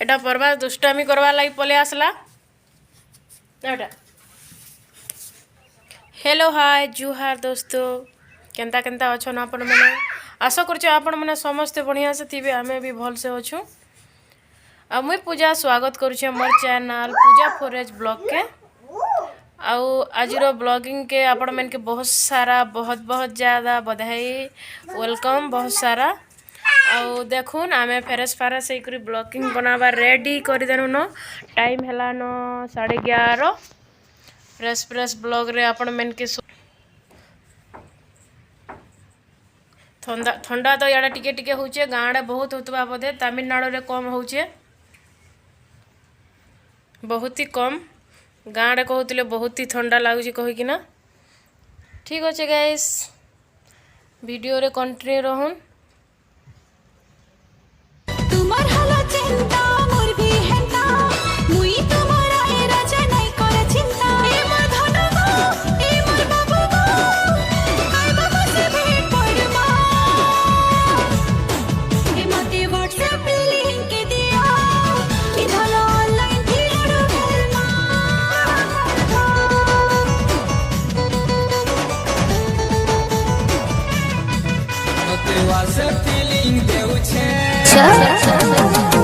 एटा परवा दुष्टामी करवा लगी पले आसला एटा। हेलो हाय जुहार दोस्तों, केंता केंता अच्छन आपण मैंने? आशा कर आपण मैंने समस्ते बढ़िया से थी, आमे भी भल से अच्छू। आ मुई पूजा स्वागत करुचे मोर चैनल पूजा फॉरेज ब्लॉग के। आज ब्लॉगिंग के आपण मैंने के बहुत सारा बहुत ज़्यादा बधाई वेलकम बहुत सारा। आउ देखुन आमे फेरेस फारेस होकर ब्लॉगिंग बनावा रेडी कर देनु न। टाइम है न 11:30। फ्रेश फ्रेश ब्लॉग रे आपण मैंने के ठंडा तो याडे टिके टिके होचे, गाँडे बहुत होतबा बोधे, तमिलनाडु रे कम होचे, बहुत ही कम। गाँडे कहते बहुत ही ठंडा लगुच कहीकिना। ठीक अच्छे गाइस, वीडियो रे कंटिन्यू रहून।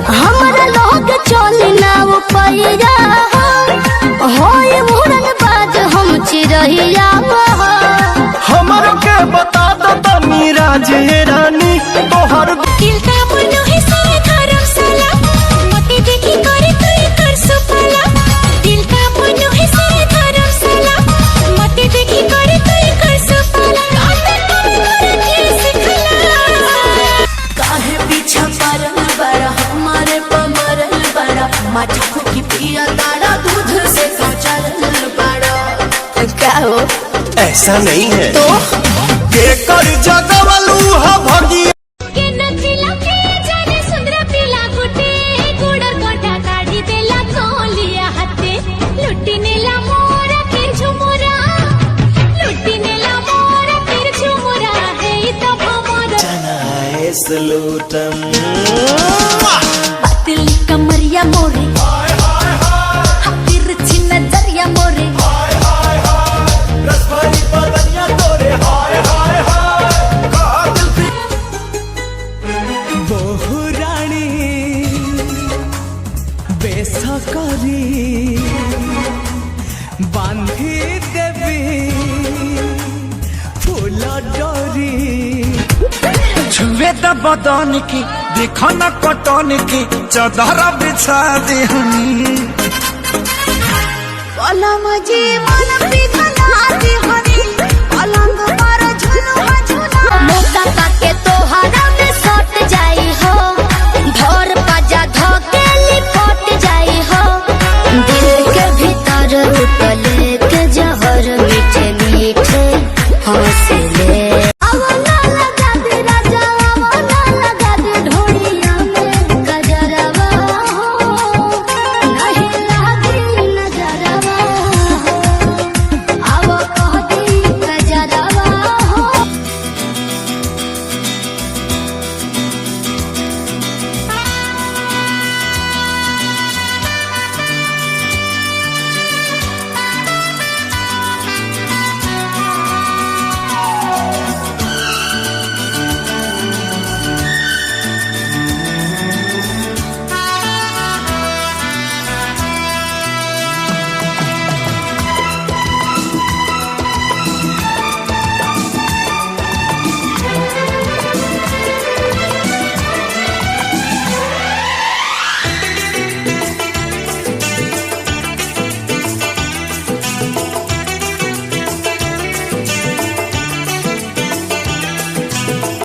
हमारा लोग चलना वो पैया होए मुरन बाज हम चिरहिया। हमारा के बता दो तनी राजे रानी तोहर दिल का मनो है सारे धर्म साला मते देखी करे करे कर सुफला। दिल का मनो है सारे धर्म साला मते देखी करे करे कर सुफला। काटे करे के सिखला काहे पीछा परल बड़ा हमारे पमरल बड़ा माथा फुकी पिया तारा दूध से सचल बड़ा। क्या हो ऐसा नहीं है तो के कर जगवलू ह भगी के नचिला के जाने सुंदर पीला गुटे गुड़र कोठा काढ़ी देला कोलिया हाथे लुटी नेला मोरा फिर झुमुरा लुटी नेला मोरा फिर झुमुरा है तो भमरा चनाए सलूटम बातिल कमरिया मोरे फिर छिन नजरिया मोरे रसभरी बदनिया तोरे हाय हाय हाय बहु रानी बेसकरी बांधी देवी फूल डोरी छुए त बदन की देखो न कटन की चादर बिछा दे हनी वाला मजे मन पिघला दे हनी पलंग पर झुलुआ झुला मोटा काके